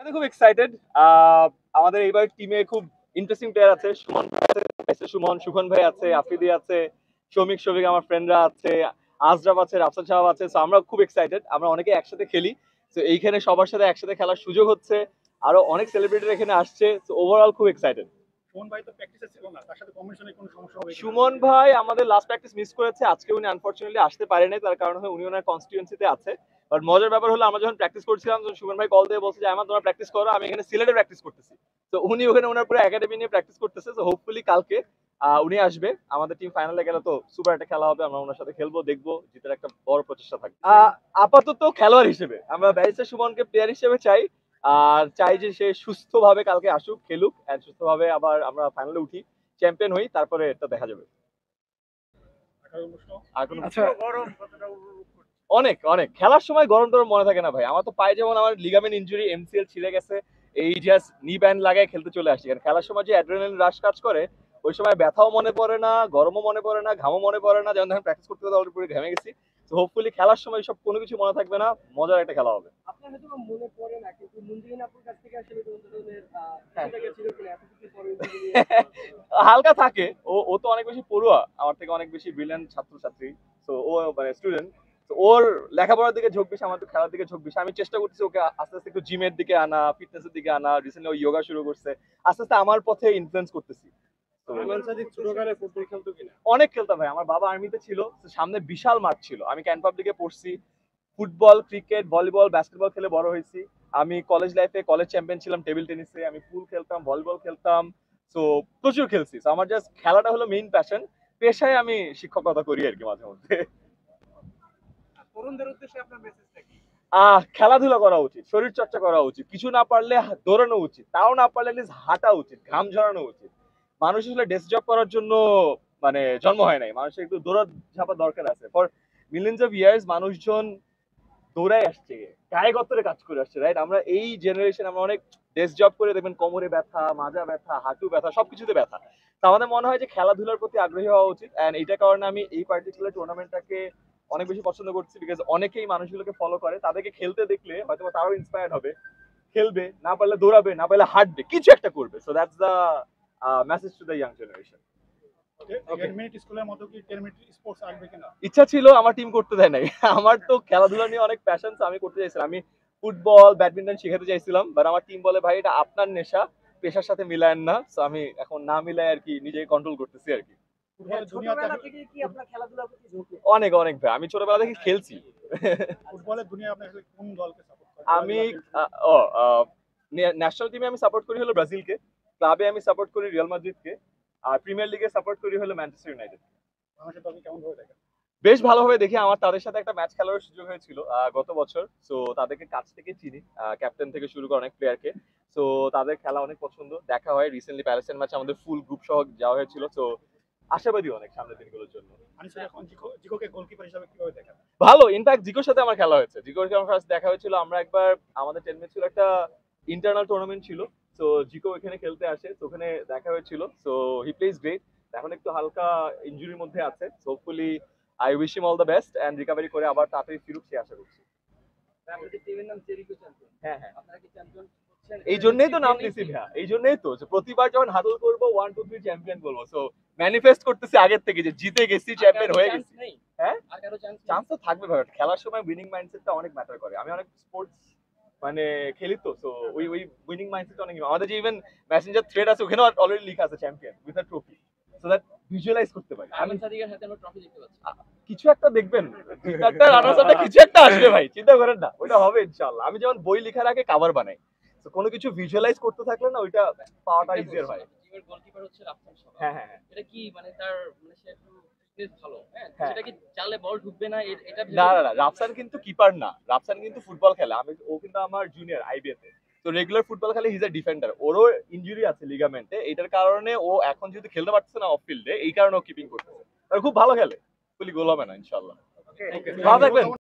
আমি খুব এক্সাইটেড। আমাদের এইবার টিমে খুব ইন্টারেস্টিং প্লেয়ার আছে। সুমন ভাই আছে, সুমন, সুখন ভাই আছে, আফ্রিদি আছে, শফিক আমার ফ্রেন্ডরা আছে, আজরাফ আছে, রাফসান সাহেব আছে। সো আমরা খুব এক্সাইটেড। আমরা অনেকে একসাথে খেলি। তো এইখানে সবার সাথে একসাথে খেলার সুযোগ হচ্ছে। আরো অনেক সেলিব্রিটি এখানে আসছে। তো ওভারঅল খুব এক্সাইটেড। সুমন ভাই তো প্র্যাকটিসে ছিল না, তার সাথে কম্বিনেশনে কোনো সমস্যা হবে কিনা? সুমন ভাই আমাদের লাস্ট প্র্যাকটিস মিস করেছে। আজকে উনি আনফরচুনেটলি আসতে পারে নাই, তার কারণ উনি ওনার কনস্টিটিউয়েন্সিতে আছে। বাট মজার ব্যাপার হলো, আমরা যখন প্র্যাকটিস করছিলাম তখন সুমন ভাই কল দিয়ে বলছে যে আমার তোমরা প্র্যাকটিস করো, আমি এখানে সিলেটে প্র্যাকটিস করতেছি। তো উনি ওখানে ওনার পুরো একাডেমি নিয়ে প্র্যাকটিস করতেছে। তো হোপফুলি কালকে উনি আসবে। আমাদের টিম ফাইনালে গেলে তো সুপার একটা খেলা হবে, আমরা ওনার সাথে খেলবো, দেখবো, জিতার একটা বড় প্রচেষ্টা থাকবে। আপাতত খেলোয়াড় হিসেবে আমরা ব্যারিস্টার সুমনকে প্লেয়ার হিসেবে চাই। আর চাই যে সে সুস্থভাবে কালকে আসুক, খেলুক, এন্ড সুস্থভাবে আবার আমরা ফাইনালে উঠি, চ্যাম্পিয়ন হই, তারপরে এটা দেখা যাবে। আর কোনো আচ্ছা, গরম কতটা উপভোগ করছেন? অনেক অনেক খেলার সময় গরম টরম মনে থাকে না ভাই। আমার তো পায়ে যেমন আমার লিগামেন্ট ইনজুরি, এমসিএল ছিঁড়ে গেছে, এই জাস্ট নি ব্যান্ড লাগায় খেলতে চলে আসছি। কারণ খেলার সময় যে অ্যাড্রেনালিন রাশ কাজ করে, ওই সময় ব্যথাও মনে পড়ে না, গরমও মনে পড়ে না, ঘামও মনে পড়ে না। যেমন ধরেন প্র্যাকটিস করতে করতে অলরেডি পুরো ঘেমে গেছি। তো হোপফুলি খেলার সময় সব কোনো কিছু মনে থাকবে না, মজার একটা খেলা হবে। আপনার হয়তো বা মনে পড়ে না, কিন্তু মুনজিন আপুর কাছ থেকে আসলে কোন ধরনের হ্যাঁ। কিছুটা ছিল কিনা এতটুকু পরে হালকা থাকে। ও ও তো অনেক বেশি পড়ুয়া, আমার থেকে অনেক বেশি ব্রিলিয়ান্ট ছাত্রছাত্রী। তো ও মানে স্টুডেন্ট। তো ওর লেখাপড়ার দিকে ঝোঁক বেশি, আমার তো খেলার দিকে ঝোঁক বেশি। আমি চেষ্টা করতেছি ওকে আস্তে আস্তে একটু জিমের দিকে আনা, ফিটনেসের দিকে আনা। রিসেন্টলি ও যোগা শুরু করছে। আস্তে আস্তে আমার পথে ইনফ্লুয়েন্স করতেছি। তো আইমান সাদিক ছোটকালে ফুটবল খেলতো কিনা? অনেক খেলতাম ভাই। আমার বাবা আর্মিতে ছিল, তো সামনে বিশাল মাঠ ছিল। আমি ক্যান পাবলিকে পড়ছি, ফুটবল, ক্রিকেট, ভলিবল, বাস্কেটবল খেলে বড় হয়েছি। আমি কলেজ লাইফে কলেজ চ্যাম্পিয়ন ছিলাম টেবিল টেনিসে। আমি পুল খেলতাম, ভলিবল খেলতাম। তো প্রচুর খেলছি। তো আমার জাস্ট খেলাটা হলো মেইন প্যাশন। পেশায় আমি শিক্ষকতা করি আর কি মাঝে মধ্যে। তরুণদের উদ্দেশ্যে আপনার মেসেজটা কি? খেলাধুলা করা উচিত, শরীর চর্চা করা উচিত, কিছু না পারলে দৌড়ানো উচিত, তাও না পারলে at least হাঁটা উচিত, ঘাম ঝরানো উচিত। মানুষ আসলে ডেস্ক জব করার জন্য মানে জন্ম হয় নাই। মানুষের একটু দৌড়া ঝাঁপা দরকার আছে। ফর মিলিয়ন্স অফ ইয়ার্স মানুষজন দৌড়াই আসছে, গায়ে গতরে কাজ করে আসছে, রাইট? আমরা এই জেনারেশন আমরা অনেক ডেস্ক জব করে দেখবেন কোমরে ব্যথা, মাজা ব্যথা, হাঁটু ব্যথা, সবকিছুতে ব্যথা। তো আমাদের মনে হয় যে খেলাধুলার প্রতি আগ্রহী হওয়া উচিত। এন্ড এইটার কারণে আমি এই পার্টিকুলার টুর্নামেন্টটাকে অনেক বেশি পছন্দ করছি, বিকজ অনেকেই মানুষগুলোকে ফলো করে, তাদেরকে খেলতে দেখলে হয়তো তারাও ইন্সপায়ার্ড হবে, খেলবে, না পারলে দৌড়াবে, না পারলে হাঁটবে, কিছু একটা করবে। So that's the message to the young generation. 10 minute স্কুলের মতো কি 10 মিনিট স্পোর্টস আসবে কিনা? ইচ্ছা ছিল, আমার টিম করতে দেয় নাই। আমার তো খেলাধুলা নিয়ে অনেক প্যাশন, আমি করতে চাইছিলাম। আমি ফুটবল, ব্যাডমিন্টন শিখাতে চাইছিলাম, বাট আমার টিম বলে ভাই এটা আপনার নেশা, পেশার সাথে মিলায়েন না। সো আমি এখন না মিলাই আর কি নিজেকে কন্ট্রোল করতেছি আর কি। ফুটবলের দুনিয়াতে ছোটবেলা থেকে কি আপনার খেলাধুলার প্রতি ঝোঁক? অনেক অনেক ভাই, আমি ছোটবেলা থেকে খেলছি। ফুটবলের দুনিয়ায় আপনি আসলে কোন দলকে সাপোর্ট করেন? আমি ন্যাশনাল টিমে আমি সাপোর্ট করি হলো ব্রাজিলকে, ক্লাবে আমি সাপোর্ট করি রিয়াল মাদ্রিদকে, আর প্রিমিয়ার লিগে সাপোর্ট করি হলো ম্যানচেস্টার ইউনাইটেড। বাংলাদেশের দলকে কেমন ভাবে দেখেন? বেশ ভালোভাবে দেখি। আমার তাদের সাথে একটা ম্যাচ খেলার সুযোগ হয়েছিল গত বছর। সো তাদেরকে কাছ থেকে চিনি, ক্যাপ্টেন থেকে শুরু করে অনেক প্লেয়ারকে। সো তাদের খেলা অনেক পছন্দ, দেখা হয়। রিসেন্টলি প্যালেস্টাইন ম্যাচে আমাদের ফুল গ্রুপ সহ যাওয়া হয়েছিল। সো আশাবাদী অনেক সামনের দিনগুলোর জন্য। আনিসুর এখন জিকোকে গোলকিপার হিসেবে কিভাবে দেখেন? ভালো। ইনফ্যাক্ট জিকোর সাথে আমার খেলা হয়েছে, জিকোর সাথে আমার ফার্স্ট দেখা হয়েছিল। আমরা একবার আমাদের টেলমেট ছিল, একটা ইন্টারনাল টুর্নামেন্ট ছিল। তো জিকো এখানে খেলতে আসে, তো ওখানে দেখা হয়েছিল। So he plays great. এখন একটু হালকা ইনজুরির মধ্যে আছে। Hopefully I wish him all the best and recovery করে আবার তাড়াতাড়ি ফিরুক, সে আশা করছি। আমাদের টিমের নাম জেরিকো চ্যাম্পিয়ন। হ্যাঁ হ্যাঁ, আপনারা কি চ্যাম্পিয়ন হচ্ছেন? এই জন্যই তো নাম দিছি ভাইয়া, এই জন্যই তো যে প্রতিবার যখন হাদল করবো 1 2 3 চ্যাম্পিয়ন বলবো। সো ম্যানিফেস্ট করতেছি আগের থেকে যে জিতে গেছি, চ্যাম্পিয়ন হয়ে গেছি। হ্যাঁ, আর কারো চান্স চান্স তো থাকবে ভাই। খেলার সময় উইনিং মাইন্ডসেটটা অনেক ম্যাটার করে। আমি অনেক স্পোর্টস মানে খেলি, তো সো ওই ওই উইনিং মাইন্ডসেট অনেক। আমাদের যে ইভেন মেসেঞ্জার থ্রেড আছে, ওখানে অলরেডি লেখা আছে champion with a trophy, so that visualize করতে পারি। আমি আইমান সাদিকের হাতে আমরা ট্রফি দেখতে পাচ্ছি। কিছু একটা দেখবেন, একটা রানার্স আপটা কিছু একটা আসবে ভাই, চিন্তা করেন না, ওটা হবে ইনশাআল্লাহ। আমি যেমন বই লেখার আগে কভার বানাই, তো কোনো কিছু ভিজুয়ালাইজ করতে থাকলে না ওইটা পাওয়াটা ইজিয়ার হয়। টিমের গোলকিপার হচ্ছে রাফসান সাহেব। হ্যাঁ হ্যাঁ হ্যাঁ। এটা কি মানে তার মানে সে একটু ফিটনেস ভালো, হ্যাঁ? হ্যাঁ। সেটা কি চালে বল ঢুকবে না এটা না না না, রাফসান কিন্তু কিপার না, রাফসান কিন্তু ফুটবল খেলে। ও কিন্তু আমার জুনিয়র আইবিএ তে। তো রেগুলার ফুটবল খেলে, হি ইজ আ ডিফেন্ডার। ওরও ইনজুরি আছে লিগামেন্টে, এটার কারণে ও এখন যেহেতু খেলতে পারতেছে না অফ ফিল্ডে, এই কারণে ও কিপিং করতেছে। আর খুব ভালো খেলে, ফুলি গোল হবে না ইনশাআল্লাহ। ভালো থাকবেন।